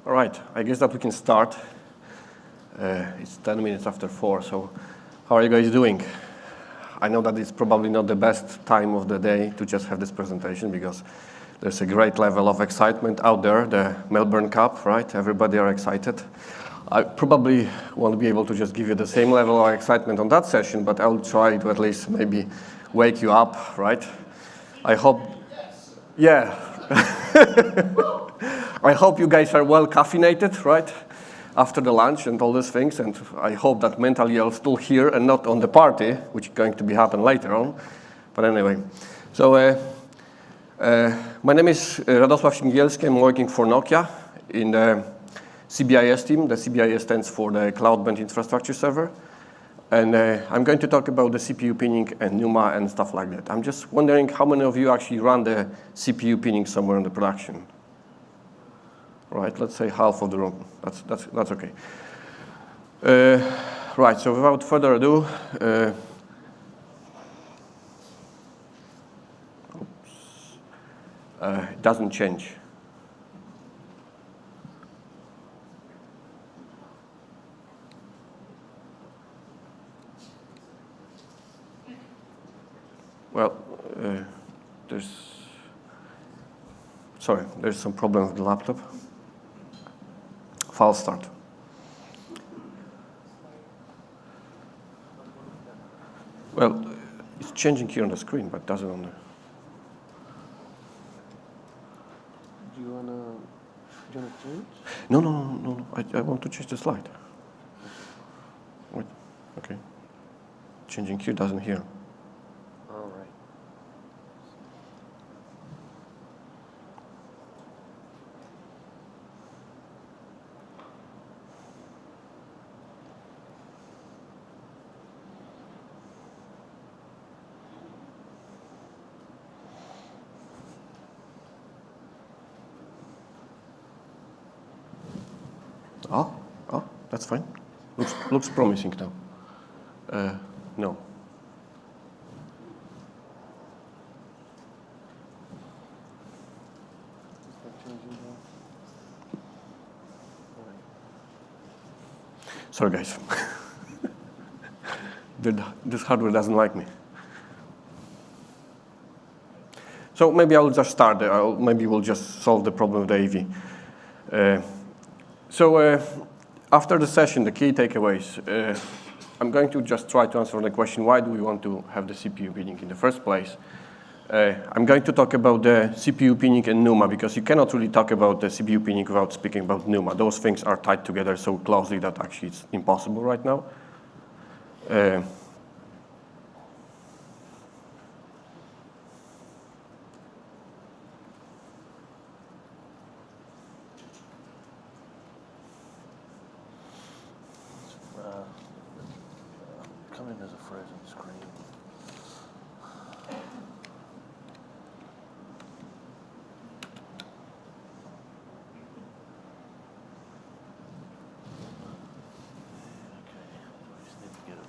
All right, I guess that we can start. It's 10 minutes after 4, so how are you guys doing? I know that it's probably not the best time of the day to just have this presentation because there's a great level of excitement out there, the Melbourne Cup, right? Everybody are excited. I probably won't be able to just give you the same level of excitement on that session, but I'll try to at least maybe wake you up, right? I hope, yeah. I hope you guys are well caffeinated, right? After the lunch and all these things, and I hope that mentally you're still here and not on the party, which is going to be happen later on. But anyway, so my name is Radosław Śmigielski. I'm working for Nokia in the CBIS team. The CBIS stands for the Cloud-Based Infrastructure Server. And I'm going to talk about the CPU pinning and NUMA and stuff like that. I'm just wondering how many of you actually run the CPU pinning somewhere in the production? Right, let's say half of the room. That's okay. Right, so without further ado, it doesn't change. Well, there's some problem with the laptop. File start. Well, it's changing here on the screen, but doesn't on the. Do you wanna change? No. I want to change the slide. Wait. Okay. Changing here doesn't here. All right. Oh, that's fine. Looks promising now. No. Sorry, guys. This hardware doesn't like me. So maybe I'll just start. Maybe we'll just solve the problem with the AV. After the session, the key takeaways, I'm going to just try to answer the question, why do we want to have the CPU pinning in the first place? I'm going to talk about the CPU pinning and NUMA, because you cannot really talk about the CPU pinning without speaking about NUMA. Those things are tied together so closely that actually it's impossible right now. Coming as a frozen screen.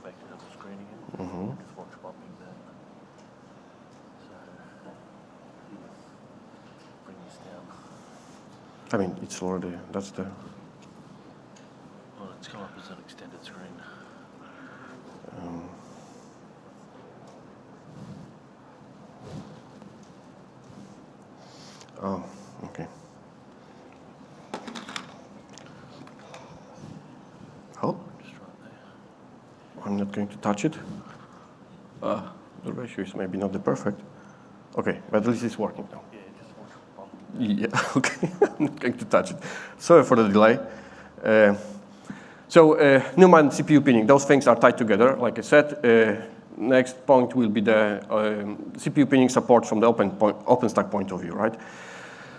Back to the screen again. Just watch popping that. So, bring this down. I mean, it's already, that's the... Well, it's come up as an extended screen. Oh, okay. Oh. I'm not going to touch it. The ratio is maybe not the perfect. Okay, but at least it's working now. Yeah, just watch pop. Yeah, okay. I'm not going to touch it. Sorry for the delay. NUMA and CPU pinning, those things are tied together. Like I said, next point will be the CPU pinning support from the OpenStack point of view, right?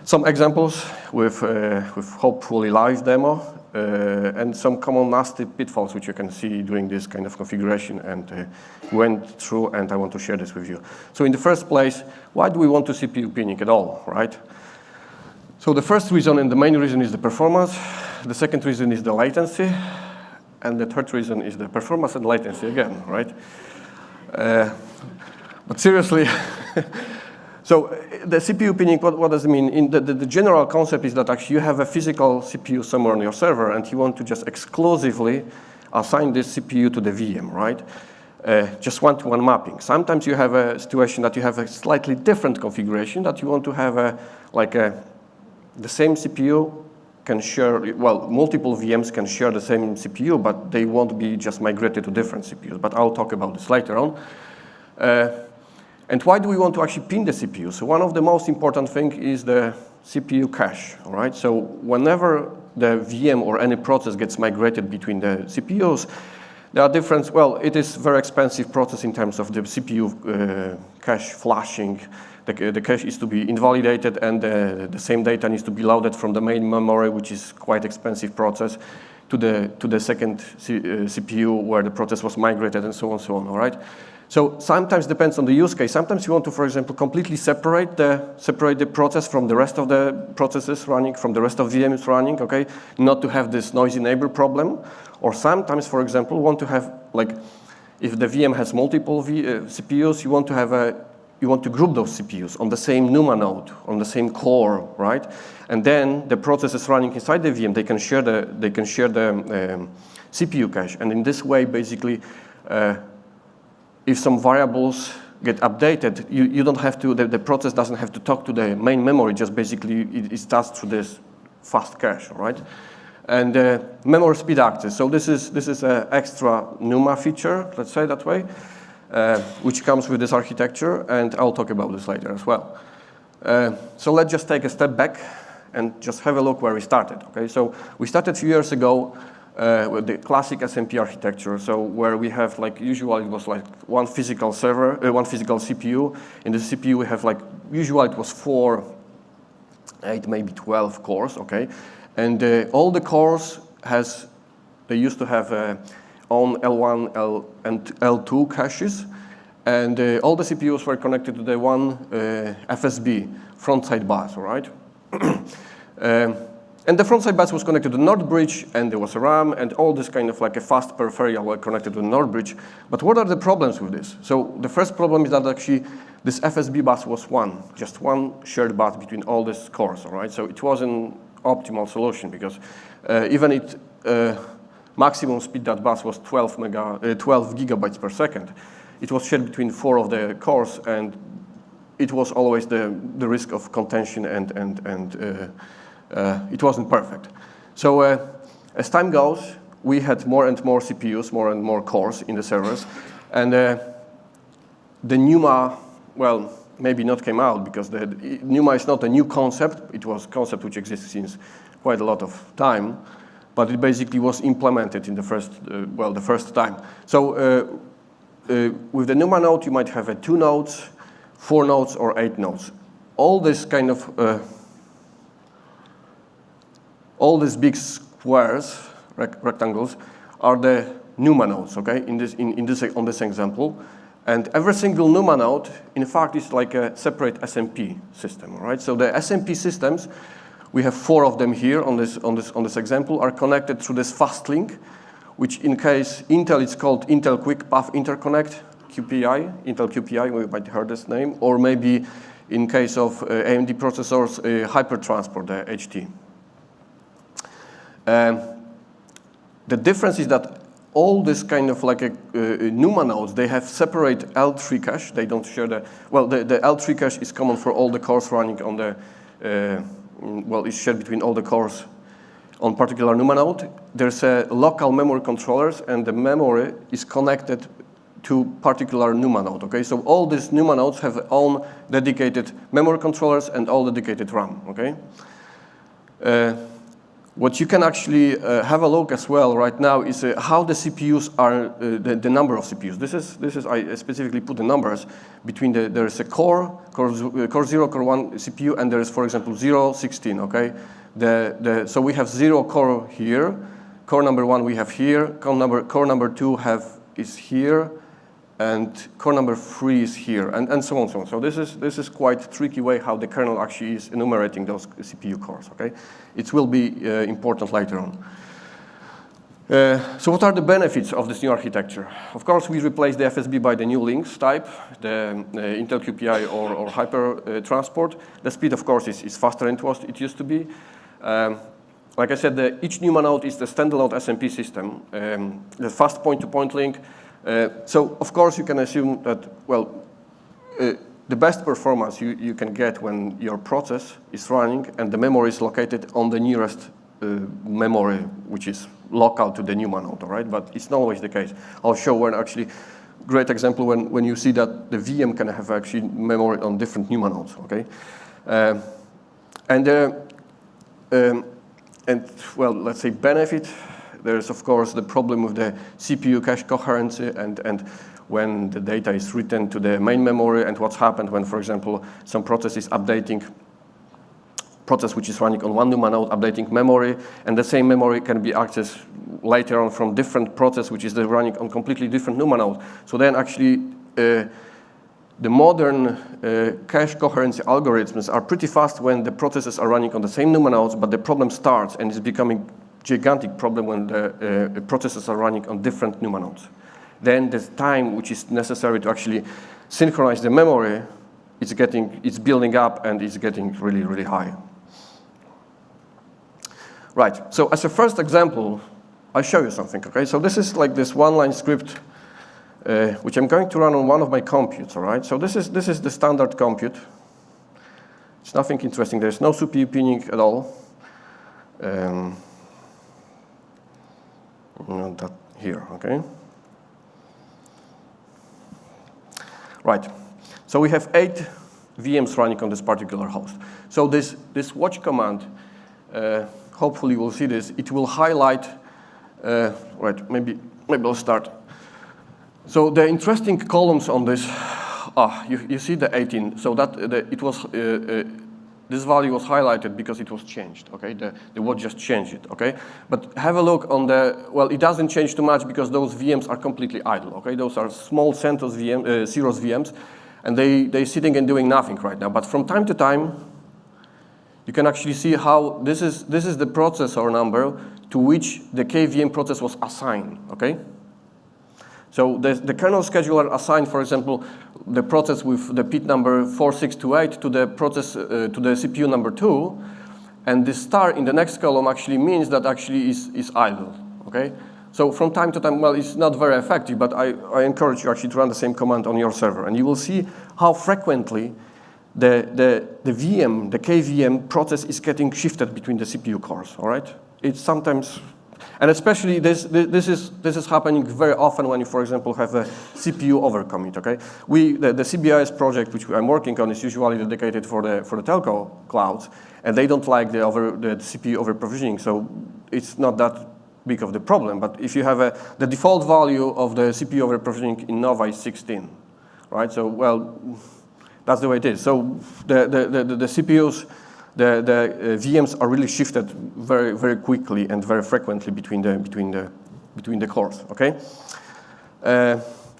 Some examples with hopefully live demo, and some common nasty pitfalls which you can see during this kind of configuration and went through, and I want to share this with you. So in the first place, why do we want to CPU pinning at all, right? So the first reason and the main reason is the performance. The second reason is the latency. And the third reason is the performance and latency again, right? But seriously, So the CPU pinning, what does it mean? The general concept is that actually you have a physical CPU somewhere on your server, and you want to just exclusively assign this CPU to the VM, right? Just one-to-one mapping. Sometimes you have a situation that you have a slightly different configuration, that you want to have the same CPU can share, well, multiple VMs can share the same CPU, but they won't be just migrated to different CPUs. But I'll talk about this later on. And why do we want to actually pin the CPU? So one of the most important things is the CPU cache, all right? So whenever the VM or any process gets migrated between the CPUs, there are different, well, it is a very expensive process in terms of the CPU cache flashing. The cache is to be invalidated, and the same data needs to be loaded from the main memory, which is quite expensive process, to the second CPU where the process was migrated, and so on, all right? So sometimes depends on the use case. Sometimes you want to, for example, completely separate the process from the rest of the processes running, from the rest of VMs running, okay? Not to have this noisy neighbor problem. Or sometimes, for example, want to have, like, if the VM has multiple CPUs, you want to group those CPUs on the same NUMA node, on the same core, right? And then the processes running inside the VM, they can share the CPU cache. And in this way, basically, if some variables get updated, you don't have to, the process doesn't have to talk to the main memory, just basically it does through this fast cache, right? And memory speed access. So this is an extra NUMA feature, let's say that way, which comes with this architecture, and I'll talk about this later as well. So let's just take a step back and just have a look where we started, okay? So we started a few years ago with the classic SMP architecture, so where we have, like, usually it was like one physical server, one physical CPU. In the CPU we have, like, usually it was 4, 8, maybe 12 cores, okay? And all the cores they used to have on L1 and L2 caches, and all the CPUs were connected to the one FSB, frontside bus, all right? And the frontside bus was connected to the Nord bridge, and there was a RAM, and all this kind of like a fast peripheral were connected to the Nord bridge. But what are the problems with this? So the first problem is that actually this FSB bus was just one shared bus between all these cores, all right? So it wasn't optimal solution, because even maximum speed that bus was 12 gigabytes per second. It was shared between 4 of the cores, and it was always the risk of contention, and it wasn't perfect. So as time goes, we had more and more CPUs, more and more cores in the servers, and the NUMA, well, maybe not came out, because the NUMA is not a new concept. It was a concept which exists since quite a lot of time, but it basically was implemented in the first time. So with the NUMA node, you might have 2 nodes, 4 nodes, or 8 nodes. All this kind of all these big squares, rectangles, are the NUMA nodes, okay, on this example. And every single NUMA node, in fact, is like a separate SMP system, all right? So the SMP systems, we have 4 of them here on this example, are connected through this fast link, which in case Intel, it's called Intel Quick Path Interconnect, QPI, Intel QPI, we might have heard this name, or maybe in case of AMD processors, Hypertransport, the HT. The difference is that all this kind of like NUMA nodes, they have separate L3 cache. They don't share the L3 cache is common for all the cores running on the, it's shared between all the cores on particular NUMA node. There's a local memory controllers, and the memory is connected to particular NUMA node, okay? So all these NUMA nodes have their own dedicated memory controllers and all dedicated RAM, okay? What you can actually have a look as well right now is how the CPUs are, the number of CPUs. This is I specifically put the numbers between there is a core 0, core 1 CPU, and there is, for example, 0, 16, okay? So we have 0 core here, core number 1 we have here, core number 2 is here, and core number 3 is here, and so on, so on. So this is quite a tricky way how the kernel actually is enumerating those CPU cores, okay? It will be important later on. So what are the benefits of this new architecture? Of course, we replace the FSB by the new links type, the Intel QPI or Hyper Transport. The speed, of course, is faster than it used to be. Like I said, each NUMA node is the standalone SMP system, the fast point-to-point link. So, of course, you can assume that, well, the best performance you can get when your process is running and the memory is located on the nearest memory, which is local to the NUMA node, all right? But it's not always the case. I'll show one actually great example when you see that the VM can have actually memory on different NUMA nodes, okay? And well, let's say benefit. There's of course the problem with the CPU cache coherency and when the data is written to the main memory and what's happened when, for example, some process is updating, process which is running on one NUMA node updating memory, and the same memory can be accessed later on from different process which is running on completely different NUMA node. So then actually the modern cache coherency algorithms are pretty fast when the processes are running on the same NUMA nodes, but the problem starts and is becoming gigantic problem when the processes are running on different NUMA nodes. Then the time which is necessary to actually synchronize the memory, it's building up and it's getting really, really high. Right, so as a first example, I'll show you something, okay? So this is like this one-line script which I'm going to run on one of my computes, all right? So this is the standard compute. It's nothing interesting. There's no CPU pinning at all. Not that here, okay? Right. So we have 8 VMs running on this particular host. So this watch command, hopefully we'll see this. It will highlight. Right. Maybe I'll start. So the interesting columns on this, you see the 18. So that it was this value was highlighted because it was changed. Okay, the watch just changed it. Okay, but have a look on the. Well, it doesn't change too much because those VMs are completely idle. Okay, those are small CentOS Ceros VMs, and they're sitting and doing nothing right now. But from time to time, you can actually see how this is the processor number to which the KVM process was assigned. Okay. So the kernel scheduler assigned, for example, the process with the PIT number 4628 to the process to the CPU number 2, and the star in the next column actually means that actually is idle. Okay. So from time to time, well, it's not very effective, but I encourage you actually to run the same command on your server, and you will see how frequently the VM, the KVM process is getting shifted between the CPU cores. All right. It's sometimes. And especially this is happening very often when you, for example, have a CPU overcommit. Okay, the CBIS project which I'm working on is usually dedicated for the telco clouds, and they don't like the CPU over provisioning, so it's not that big of the problem. But if you have the default value of the CPU over provisioning in Nova is 16, right? So well, that's the way it is. So the CPUs. The VMs are really shifted very, very quickly and very frequently between the cores. Okay.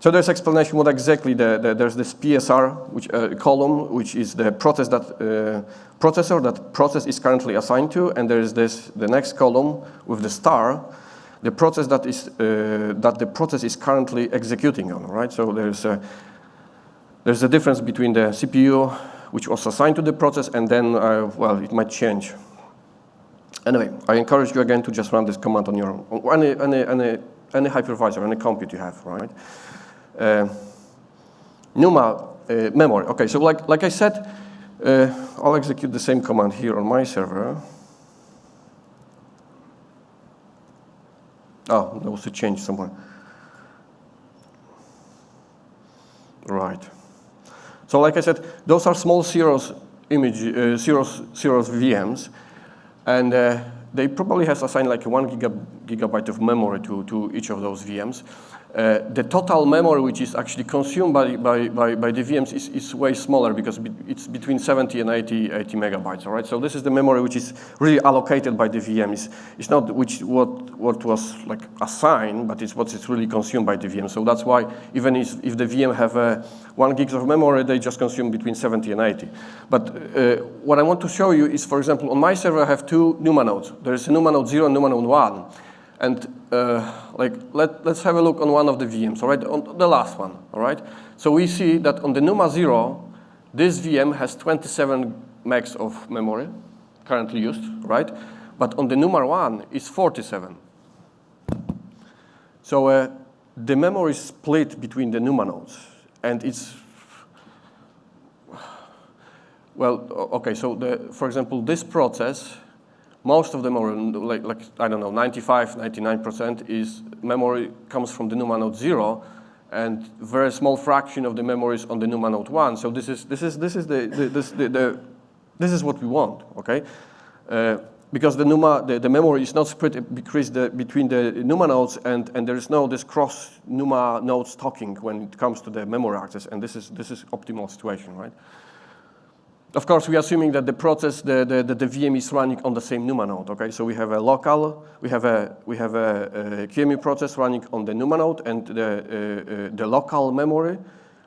So there's explanation what exactly there's this PSR which column which is the process processor that process is currently assigned to, and there is the next column with the star, the process that the process is currently executing on. Right. So there's a difference between the CPU which was assigned to the process, and then, well, it might change. Anyway, I encourage you again to just run this command on your own, any hypervisor, any compute you have, right? NUMA memory. Okay, so like I said, I'll execute the same command here on my server. Oh, there was a change somewhere. Right. So like I said, those are small Ceros VMs, and they probably have assigned like 1 gigabyte of memory to each of those VMs. The total memory which is actually consumed by the VMs is way smaller because it's between 70 and 80 megabytes. All right, so this is the memory which is really allocated by the VM. It's not what was like assigned, but it's what is really consumed by the VM. So that's why even if the VM have 1 gig of memory, they just consume between 70 and 80. But what I want to show you is, for example, on my server I have 2 NUMA nodes. There is a NUMA node 0 and NUMA node 1. And let's have a look on one of the VMs, all right, on the last one, all right? So we see that on the NUMA 0, this VM has 27 megs of memory currently used, right? But on the NUMA 1, it's 47. So the memory is split between the NUMA nodes, and it's, well, okay, so for example, this process, most of the memory, like I don't know, 95, 99% is memory comes from the NUMA node 0, and very small fraction of the memory is on the NUMA node 1. So this is what we want, okay? Because the NUMA, the memory is not split between the NUMA nodes, and there is no this cross NUMA nodes talking when it comes to the memory access, and this is optimal situation, right? Of course, we are assuming that the process, the VM is running on the same NUMA node. Okay, so we have a local, we have a QEMU process running on the NUMA node, and the local memory,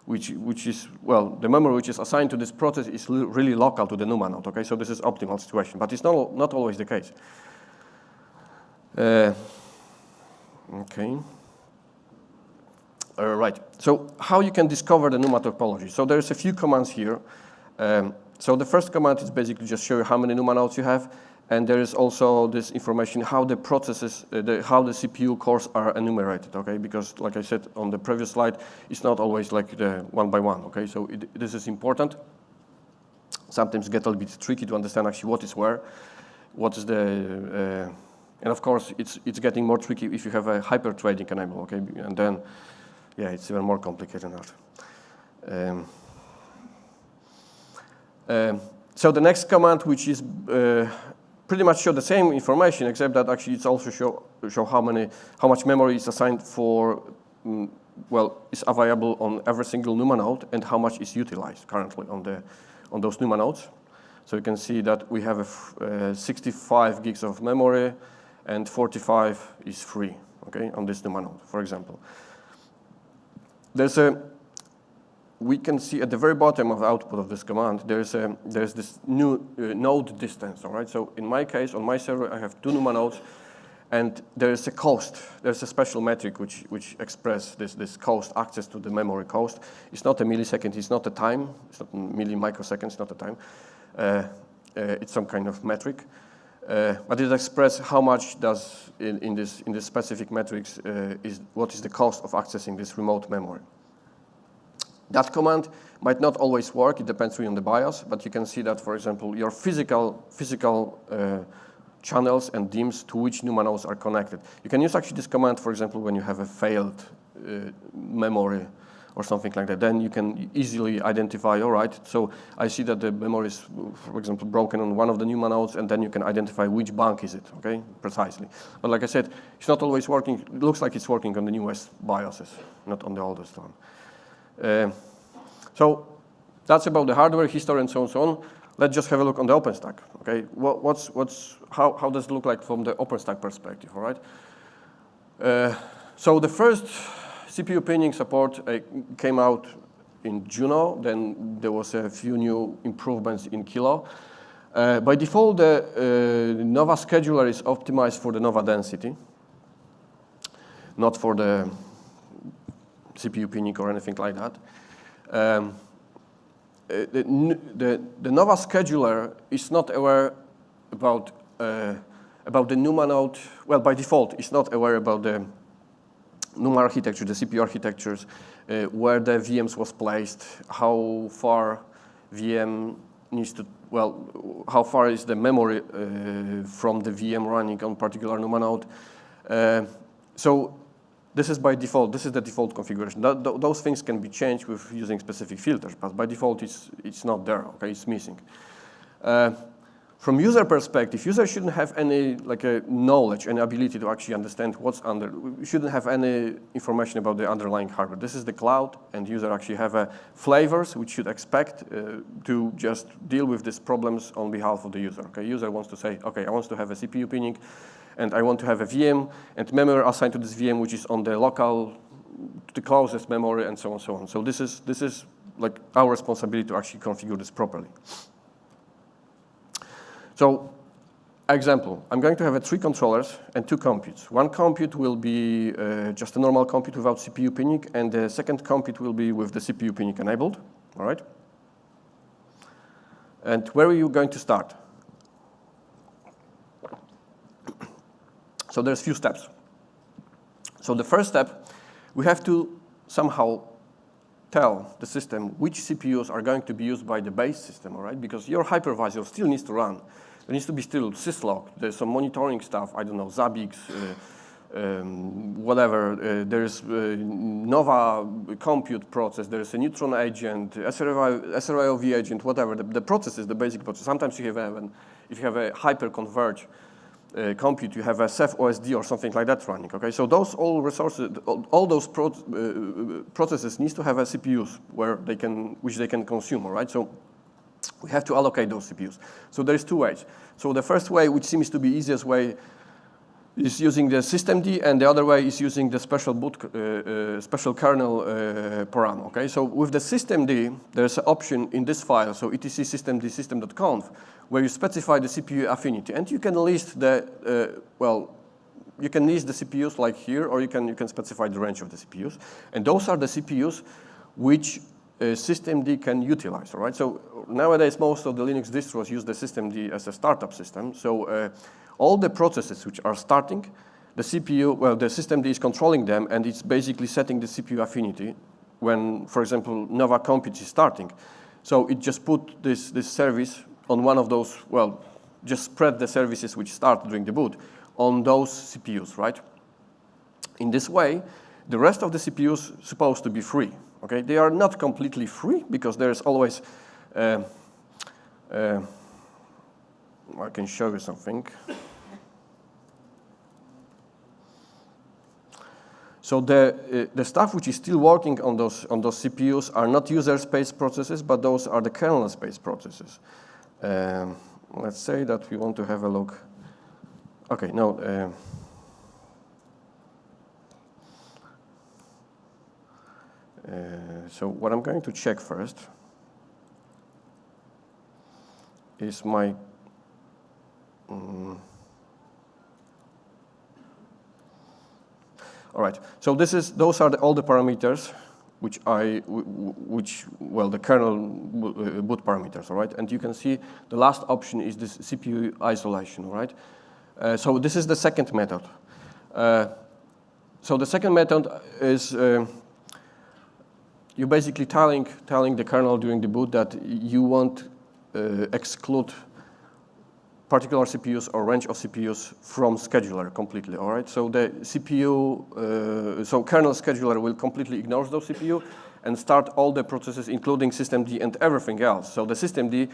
which is, well, the memory which is assigned to this process is really local to the NUMA node. Okay, so this is optimal situation, but it's not always the case. Okay. Right. So how you can discover the NUMA topology? So there's a few commands here. So the first command is basically just show you how many NUMA nodes you have, and there is also this information how the processes, how the CPU cores are enumerated, okay? Because like I said on the previous slide, it's not always like the one by one, okay? So this is important. Sometimes get a little bit tricky to understand actually what is where, what is the, and of course it's getting more tricky if you have a hyper trading enable, okay? And then, yeah, it's even more complicated than that. So the next command, which is pretty much show the same information, except that actually it's also show how much memory is assigned for, well, is available on every single NUMA node, and how much is utilized currently on those NUMA nodes. So you can see that we have 65 gigs of memory, and 45 is free, okay, on this NUMA node, for example. We can see at the very bottom of the output of this command, there's this new node distance, all right? So in my case, on my server, I have 2 NUMA nodes, and there is a cost. There's a special metric which expresses this cost, access to the memory cost. It's not a millisecond, it's not a time, it's not microseconds, it's not a time. It's some kind of metric. But it expresses how much does, in this specific metrics, what is the cost of accessing this remote memory. That command might not always work, it depends really on the BIOS, but you can see that, for example, your physical channels and DIMMs to which NUMA nodes are connected. You can use actually this command, for example, when you have a failed memory or something like that. Then you can easily identify, all right, so I see that the memory is, for example, broken on one of the NUMA nodes, and then you can identify which bank is it, okay, precisely. But like I said, it's not always working. It looks like it's working on the newest BIOSes, not on the oldest one. So that's about the hardware history and so on and so on. Let's just have a look on the OpenStack. Okay, how does it look like from the OpenStack perspective? All right. So the first CPU pinning support came out in Juno. Then there was a few new improvements in Kilo. By default, the Nova scheduler is optimized for the Nova density, not for the CPU pinning or anything like that. The Nova scheduler is not aware about the NUMA node. Well, by default, it's not aware about the NUMA architecture, the CPU architectures, where the VMs was placed, how far VM needs to, well, how far is the memory from the VM running on particular NUMA node. So this is by default, this is the default configuration. Those things can be changed with using specific filters, but by default it's not there, okay, it's missing. From user perspective, user shouldn't have any knowledge and ability to actually understand what's under, shouldn't have any information about the underlying hardware. This is the cloud, and user actually have flavors which should expect to just deal with these problems on behalf of the user. Okay, user wants to say, okay, I want to have a CPU pinning, and I want to have a VM and memory assigned to this VM, which is on the local, the closest memory, and so on, so on. So this is like our responsibility to actually configure this properly. So example, I'm going to have 3 controllers and 2 computes. One compute will be just a normal compute without CPU pinning, and the second compute will be with the CPU pinning enabled, all right? And where are you going to start? So there's few steps. So the first step, we have to somehow tell the system which CPUs are going to be used by the base system, all right? Because your hypervisor still needs to run. There needs to be still syslog. There's some monitoring stuff, I don't know, Zabbix, whatever. There's Nova compute process. There's a neutron agent, SRIOV agent, whatever. The process is the basic process. Sometimes you have if you have a hyper-converge compute, you have a Ceph OSD or something like that running, okay? So those all resources, all those processes needs to have a CPUs which they can consume, all right? So we have to allocate those CPUs. So there's 2 ways. So the first way, which seems to be easiest way, is using the systemd, and the other way is using the special special kernel param, okay? So with the systemd, there's an option in this file, so etc systemd system.conf, where you specify the CPU affinity, and you can list the, you can list the CPUs like here, or you can specify the range of the CPUs, and those are the CPUs which systemd can utilize, all right? So nowadays, most of the Linux distros use the systemd as a startup system, so all the processes which are starting, the CPU, the systemd is controlling them, and it's basically setting the CPU affinity when, for example, Nova compute is starting. So it just put this service on one of those, just spread the services which start during the boot on those CPUs, right? In this way, the rest of the CPUs supposed to be free, okay? They are not completely free because there's always, I can show you something. So the stuff which is still working on those CPUs are not user space processes, but those are the kernel space processes. Let's say that we want to have a look. Okay, no. So what I'm going to check first is my all right. So those are all the parameters which the kernel boot parameters, all right? And you can see the last option is this CPU isolation, all right? So this is the second method. So the second method is you're basically telling the kernel during the boot that you won't exclude particular CPUs or range of CPUs from scheduler completely, all right? So the CPU, so kernel scheduler will completely ignore those CPU and start all the processes, including systemd and everything else. So the systemd,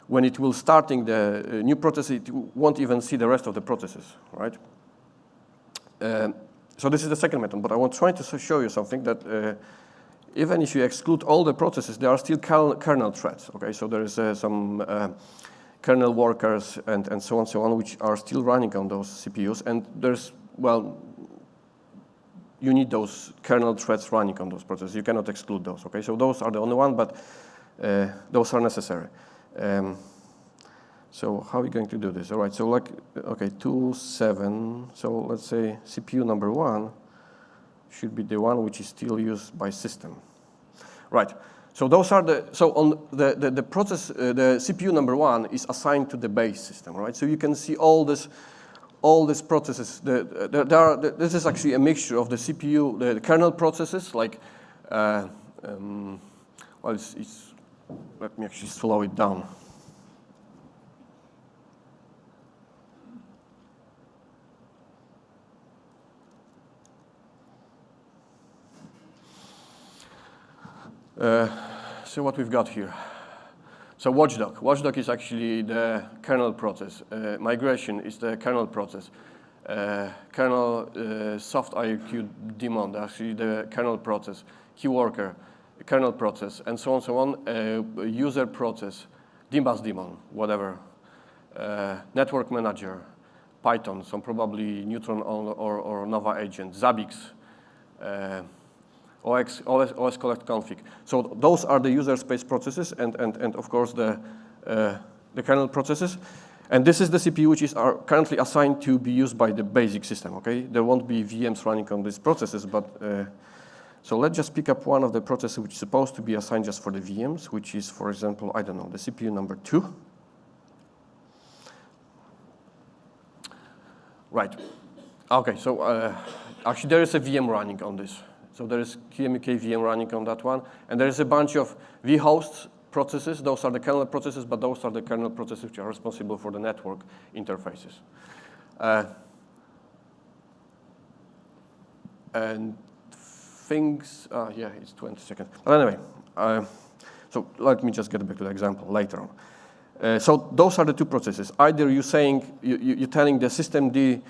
when it will starting the new process, it won't even see the rest of the processes, right? So this is the second method, but I want trying to show you something that even if you exclude all the processes, there are still kernel threads, okay? So there is some kernel workers and so on, which are still running on those CPUs. And there's, you need those kernel threads running on those processes. You cannot exclude those, okay? So those are the only one, but those are necessary. So how are we going to do this? All right, so 2.7, so let's say CPU number 1 should be the one which is still used by system. Right. So those are on the process, the CPU number 1 is assigned to the base system, right? So you can see all these processes. This is actually a mixture of the CPU, the kernel processes, like, let me actually slow it down. So what we've got here. So watchdog. Watchdog is actually the kernel process. Migration is the kernel process. Kernel soft IRQ daemon, actually the kernel process. Key worker, kernel process, and so on. User process, dbus daemon, whatever. Network manager, Python, some probably Neutron or Nova agent, Zabbix. OS collect config. So those are the user space processes and of course the kernel processes. And this is the CPU which is currently assigned to be used by the basic system, okay? There won't be VMs running on these processes, but so let's just pick up one of the processes which is supposed to be assigned just for the VMs, which is, for example, I don't know, the CPU number 2. Right. Okay, so actually there is a VM running on this. So there is QMUK VM running on that one, and there is a bunch of vhosts processes. Those are the kernel processes, but those are the kernel processes which are responsible for the network interfaces. And things, yeah, it's 20 seconds. But anyway, so let me just get back to the example later on. So those are the two processes. Either you're saying, you're telling the systemd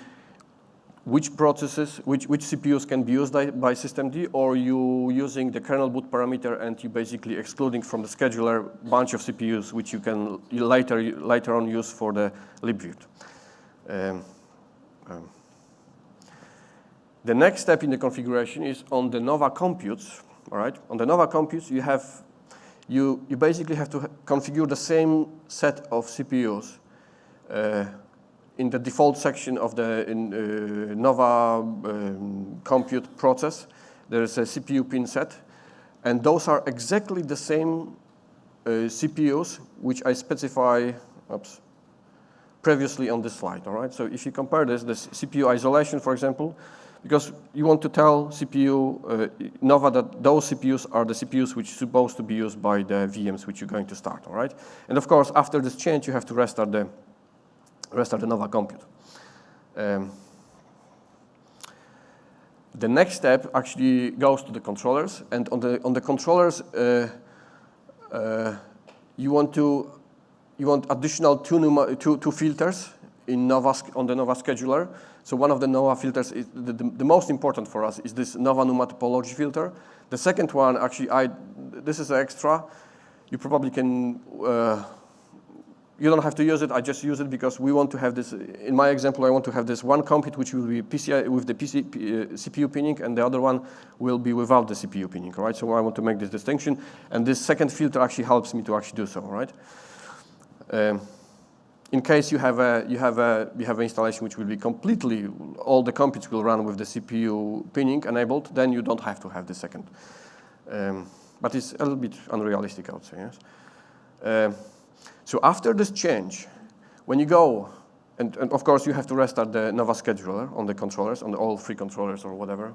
which processes, which CPUs can be used by systemd, or you using the kernel boot parameter and you basically excluding from the scheduler bunch of CPUs which you can later on use for the libvirt. The next step in the configuration is on the Nova computes. All right, on the Nova computes you basically have to configure the same set of CPUs. In the default section of the Nova compute process, there is a CPU pin set, and those are exactly the same CPUs which I specify previously on this slide. All right, so if you compare this CPU isolation, for example, because you want to tell CPU Nova that those CPUs are the CPUs which are supposed to be used by the VMs which you're going to start. All right, and of course after this change you have to restart the Nova compute. The next step actually goes to the controllers, and on the controllers, you want additional two filters in Nova on the Nova scheduler. So one of the Nova filters is the most important for us is this Nova NUMA topology filter. The second one actually this is extra. You probably can. You don't have to use it. I just use it because we want to have this. In my example, I want to have this one compute which will be PCI with the CPU pinning, and the other one will be without the CPU pinning. Right. So I want to make this distinction, and this second filter actually helps me to actually do so. Right. In case you have an installation which will be completely all the computes will run with the CPU pinning enabled, then you don't have to have the second. But it's a little bit unrealistic, I would say. Yes. So after this change, when you go, and of course you have to restart the Nova scheduler on the controllers, on all three controllers or whatever.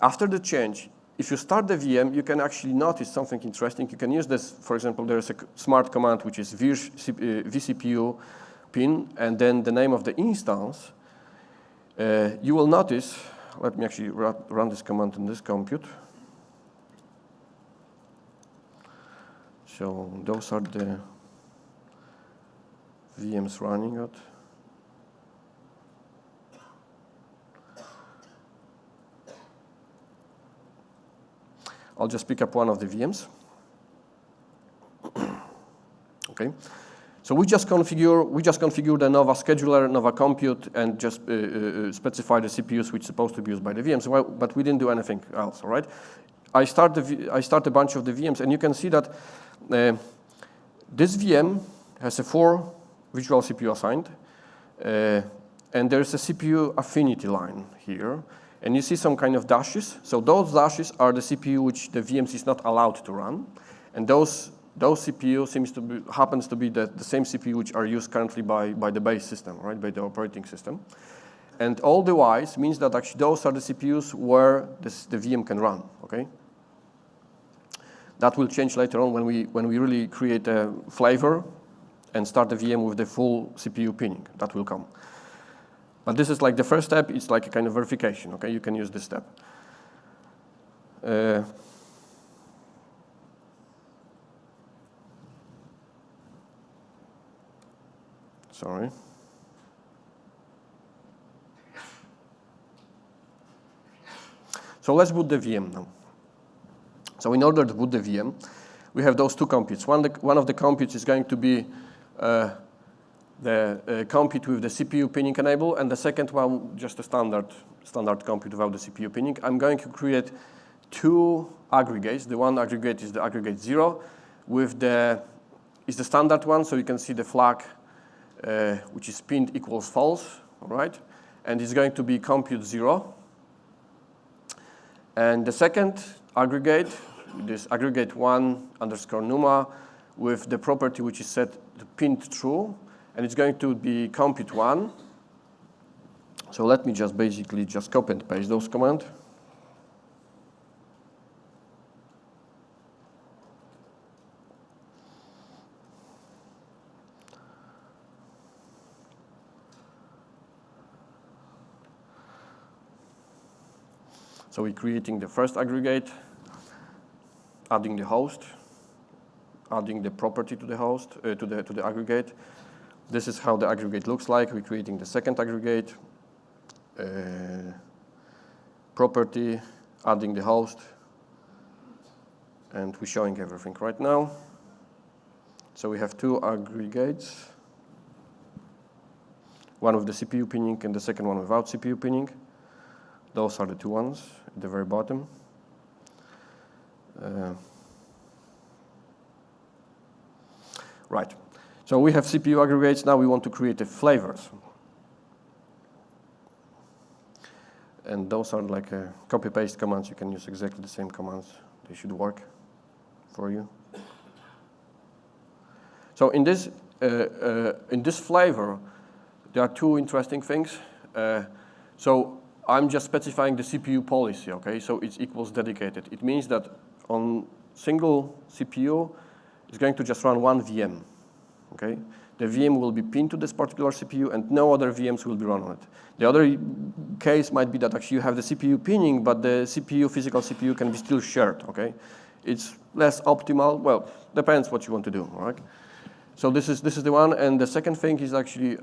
After the change, if you start the VM, you can actually notice something interesting. You can use this, for example, there is a smart command which is vCPU pin, and then the name of the instance. You will notice, let me actually run this command in this compute. So those are the VMs running it. I'll just pick up one of the VMs. Okay. So we just configure the Nova scheduler, Nova compute, and just specify the CPUs which are supposed to be used by the VMs. Well, but we didn't do anything else. All right. I start a bunch of the VMs, and you can see that this VM has 4 virtual CPU assigned, and there's a CPU affinity line here, and you see some kind of dashes. So those dashes are the CPU which the VMs is not allowed to run, and those CPU happens to be the same CPU which are used currently by the base system, right, by the operating system. And all the Ys means that actually those are the CPUs where the VM can run. Okay. That will change later on when we really create a flavor and start the VM with the full CPU pinning. That will come. But this is like the first step. It's like a kind of verification. Okay, you can use this step. Sorry. So let's boot the VM now. So in order to boot the VM, we have those 2 computes. One of the computes is going to be the compute with the CPU pinning enable, and the second one just a standard compute without the CPU pinning. I'm going to create 2 aggregates. The one aggregate is the aggregate 0, is the standard one, so you can see the flag which is pinned equals false, all right? And it's going to be compute 0. And the second aggregate, this aggregate 1 underscore NUMA with the property which is set to pinned true, and it's going to be compute 1. So let me just basically just copy and paste those commands. So we're creating the first aggregate, adding the host, adding the property to the host, to the aggregate. This is how the aggregate looks like. We're creating the second aggregate, property, adding the host, and we're showing everything right now. So we have two aggregates, one with the CPU pinning and the second one without CPU pinning. Those are the two ones at the very bottom. Right. So we have CPU aggregates. Now we want to create the flavors. And those are like copy-paste commands. You can use exactly the same commands. They should work for you. So in this flavor, there are two interesting things. So I'm just specifying the CPU policy, okay? So it's equals dedicated. It means that on single CPU, it's going to just run one VM, okay? The VM will be pinned to this particular CPU and no other VMs will be run on it. The other case might be that actually you have the CPU pinning, but the CPU, physical CPU can be still shared, okay? It's less optimal, well, depends what you want to do, all right? So this is the one, and the second thing is actually,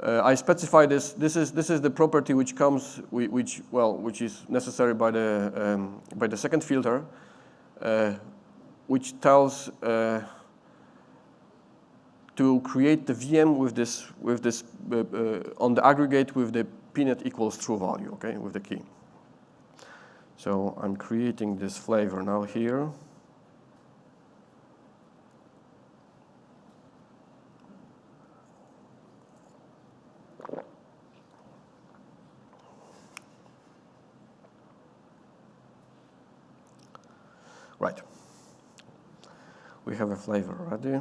I specify this. This is the property which comes, which is necessary by the second filter, which tells to create the VM with this on the aggregate with the pinned equals true value, okay, with the key. So I'm creating this flavor now here. Right. We have a flavor ready.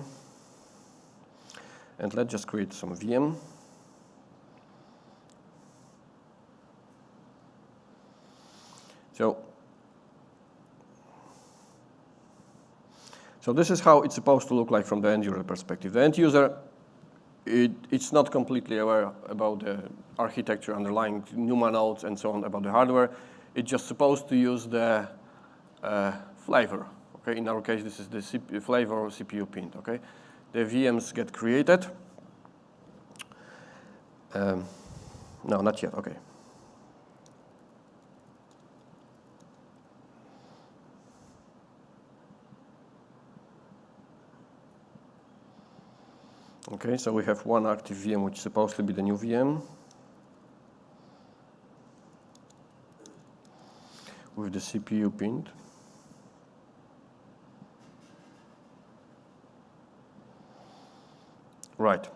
And let's just create some VM. So this is how it's supposed to look like from the end user perspective. The end user, it's not completely aware about the architecture underlying NUMA nodes and so on about the hardware. It's just supposed to use the flavor. Okay, in our case, this is the flavor CPU pinned. Okay, the VMs get created. No, not yet. Okay. Okay, so we have one active VM, which is supposed to be the new VM with the CPU pinned. Right.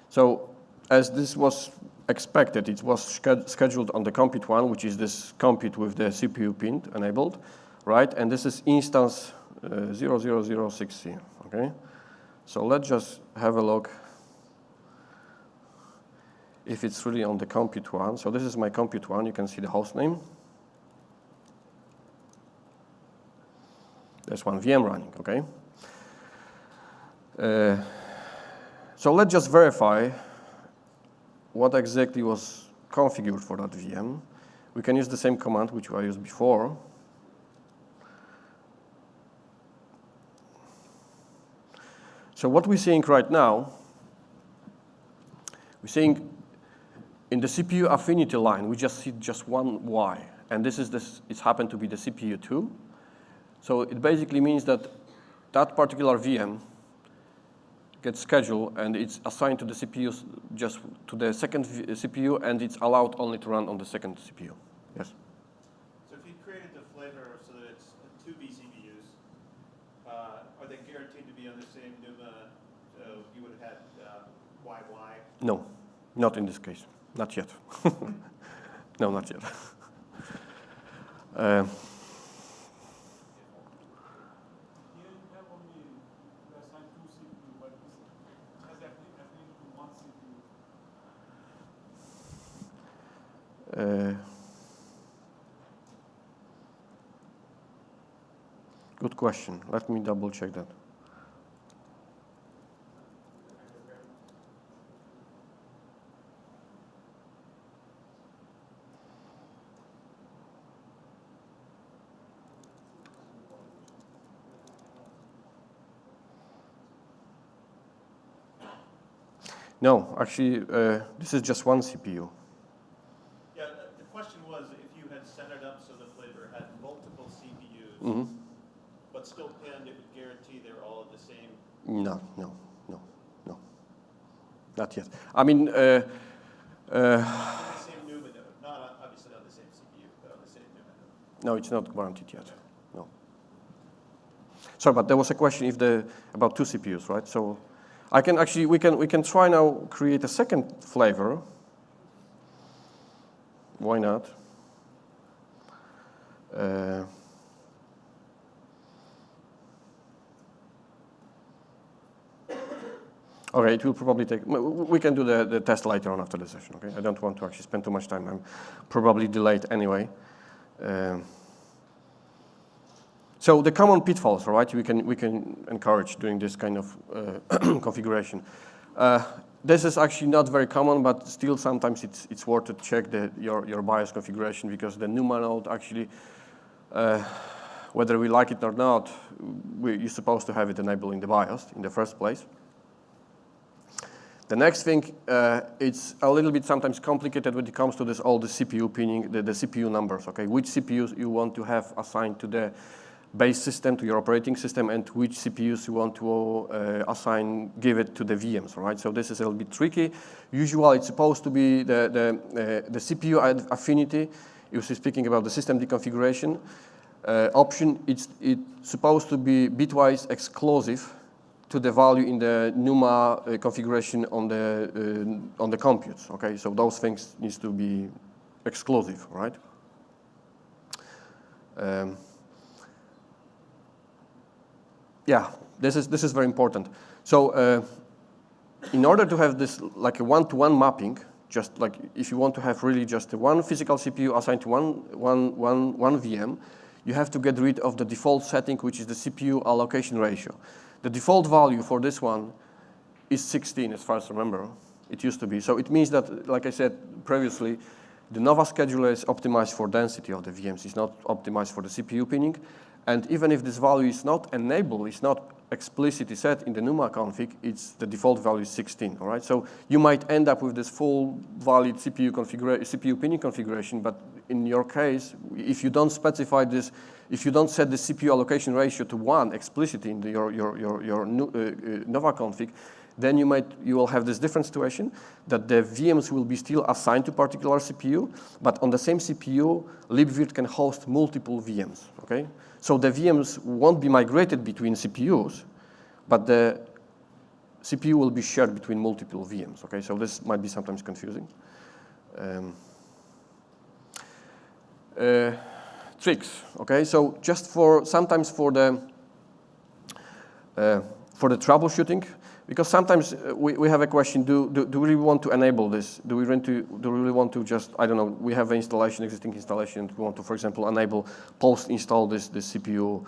So as this was expected, it was scheduled on the compute one, which is this compute with the CPU pinned enabled, right? And this is instance 0006C, okay? So let's just have a look if it's really on the compute one. So this is my compute one. You can see the host name. There's one VM running, okay? So let's just verify what exactly was configured for that VM. We can use the same command which I used before. So what we're seeing right now, we're seeing in the CPU affinity line, we just see just one Y. And it's happened to be the CPU 2. So it basically means that that particular VM gets scheduled and it's assigned to the CPU, just to the second CPU, and it's allowed only to run on the second CPU. Yes? So if you created the flavor so that it's 2 vCPUs, are they guaranteed to be on the same NUMA? So you would have had YY? No, not in this case. Not yet. No, not yet. Here you have only you assign 2 CPU, but this has happening to 1 CPU. Good question. Let me double check that. No, actually, this is just one CPU. Yeah, the question was if you had set it up so the flavor had multiple CPUs, but still pinned, it would guarantee they're all at the same. No. Not yet. I mean, On the same NUMA node, obviously not the same CPU, but on the same NUMA node. no, it's not guaranteed yet. No. Sorry, but there was a question about 2 CPUs, right? So I can actually, we can try now create a second flavor. Why not? Okay, it will probably take, we can do the test later on after the session, okay? I don't want to actually spend too much time. I'm probably delayed anyway. So the common pitfalls, right? We can encourage doing this kind of configuration. This is actually not very common, but still sometimes it's worth to check your BIOS configuration because the NUMA node actually, whether we like it or not, you're supposed to have it enabled in the BIOS in the first place. The next thing, it's a little bit sometimes complicated when it comes to all the CPU pinning, the CPU numbers, okay? Which CPUs you want to have assigned to the base system, to your operating system, and which CPUs you want to give it to the VMs, right? So this is a little bit tricky. Usually it's supposed to be the CPU affinity. If you're speaking about the system deconfiguration option, it's supposed to be bitwise exclusive to the value in the NUMA configuration on the computes, okay? So those things needs to be exclusive, right? Yeah, this is very important. So in order to have this like a one-to-one mapping, just like if you want to have really just one physical CPU assigned to one VM, you have to get rid of the default setting, which is the CPU allocation ratio. The default value for this one is 16, as far as I remember. It used to be. So it means that, like I said previously, the Nova scheduler is optimized for density of the VMs. It's not optimized for the CPU pinning. And even if this value is not enabled, it's not explicitly set in the NUMA config, the default value is 16, all right? So you might end up with this full valid CPU pinning configuration, but in your case, if you don't specify this, if you don't set the CPU allocation ratio to 1 explicitly in your Nova config, then you will have this different situation that the VMs will be still assigned to particular CPU, but on the same CPU, libvirt can host multiple VMs, okay? So the VMs won't be migrated between CPUs, but the CPU will be shared between multiple VMs, okay? So this might be sometimes confusing. Tricks, okay? So just sometimes for the troubleshooting, because sometimes we have a question, do we really want to enable this? Do we really want to just, I don't know, we have an existing installation, and we want to, for example, enable post-install this CPU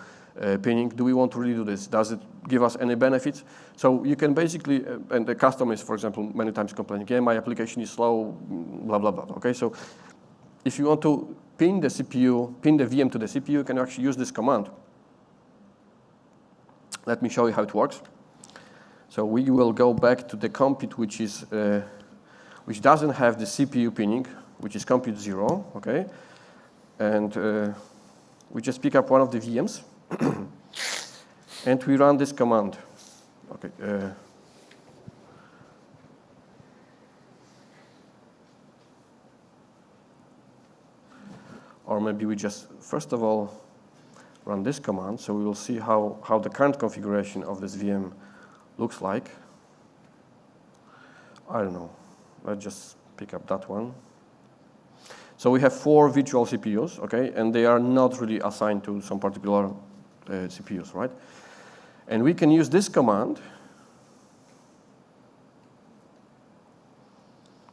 pinning. Do we want to really do this? Does it give us any benefits? So you can basically, and the customer is, for example, many times complaining, yeah, my application is slow, blah, blah, blah, okay? So if you want to pin the VM to the CPU, you can actually use this command. Let me show you how it works. So we will go back to the compute which doesn't have the CPU pinning, which is compute 0, okay? And we just pick up one of the VMs and we run this command. Okay. Or maybe we just, first of all, run this command, so we will see how the current configuration of this VM looks like. I don't know. Let's just pick up that one. So we have 4 virtual CPUs, okay, and they are not really assigned to some particular CPUs, right? And we can use this command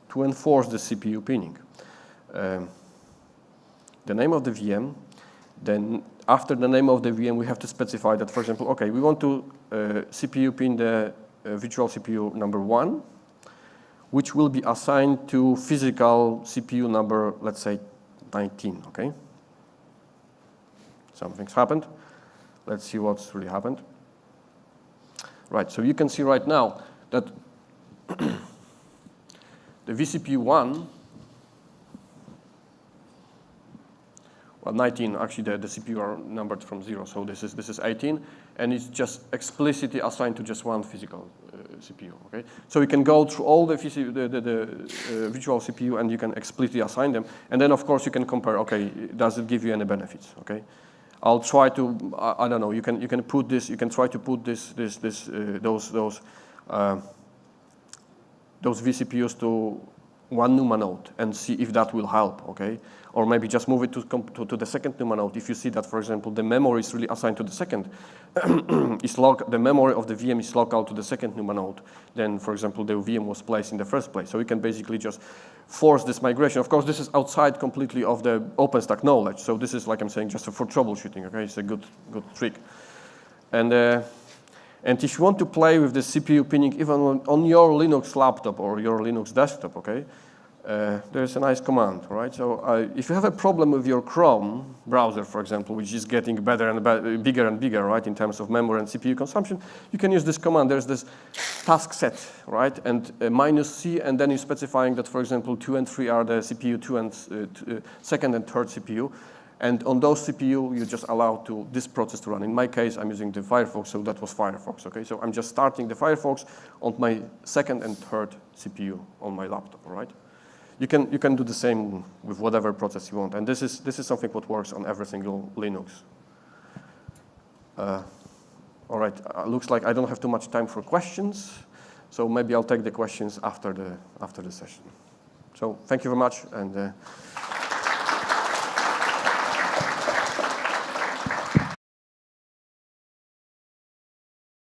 to enforce the CPU pinning. The name of the VM, then after the name of the VM, we have to specify that, for example, okay, we want to CPU pin the virtual CPU number 1, which will be assigned to physical CPU number, let's say, 19, okay? Something's happened. Let's see what's really happened. Right, so you can see right now that the vCPU1, well, 19, actually the CPU are numbered from 0, so this is 18, and it's just explicitly assigned to just one physical CPU, okay? So you can go through all the virtual CPU and you can explicitly assign them, and then of course you can compare, okay, does it give you any benefits, okay? I'll try to, I don't know, you can put this, you can try to put those vCPUs to one NUMA node and see if that will help, okay? Or maybe just move it to the second NUMA node. If you see that, for example, the memory is really assigned to the second, the memory of the VM is local to the second NUMA node, then, for example, the VM was placed in the first place. So we can basically just force this migration. Of course, this is outside completely of the OpenStack knowledge. So this is, like I'm saying, just for troubleshooting, okay? It's a good trick. And if you want to play with the CPU pinning even on your Linux laptop or your Linux desktop, okay, there's a nice command, right? So if you have a problem with your Chrome browser, for example, which is getting better and bigger and bigger, right, in terms of memory and CPU consumption, you can use this command. There's this task set, right, and -C, and then you're specifying that, for example, 2 and 3 are the CPU 2 and second and third CPU. And on those CPU, you just allow this process to run. In my case, I'm using the Firefox, so that was Firefox, okay? So I'm just starting the Firefox on my second and third CPU on my laptop, all right? You can do the same with whatever process you want. And this is something what works on every single Linux. All right, looks like I don't have too much time for questions. So maybe I'll take the questions after the session. So thank you very much. And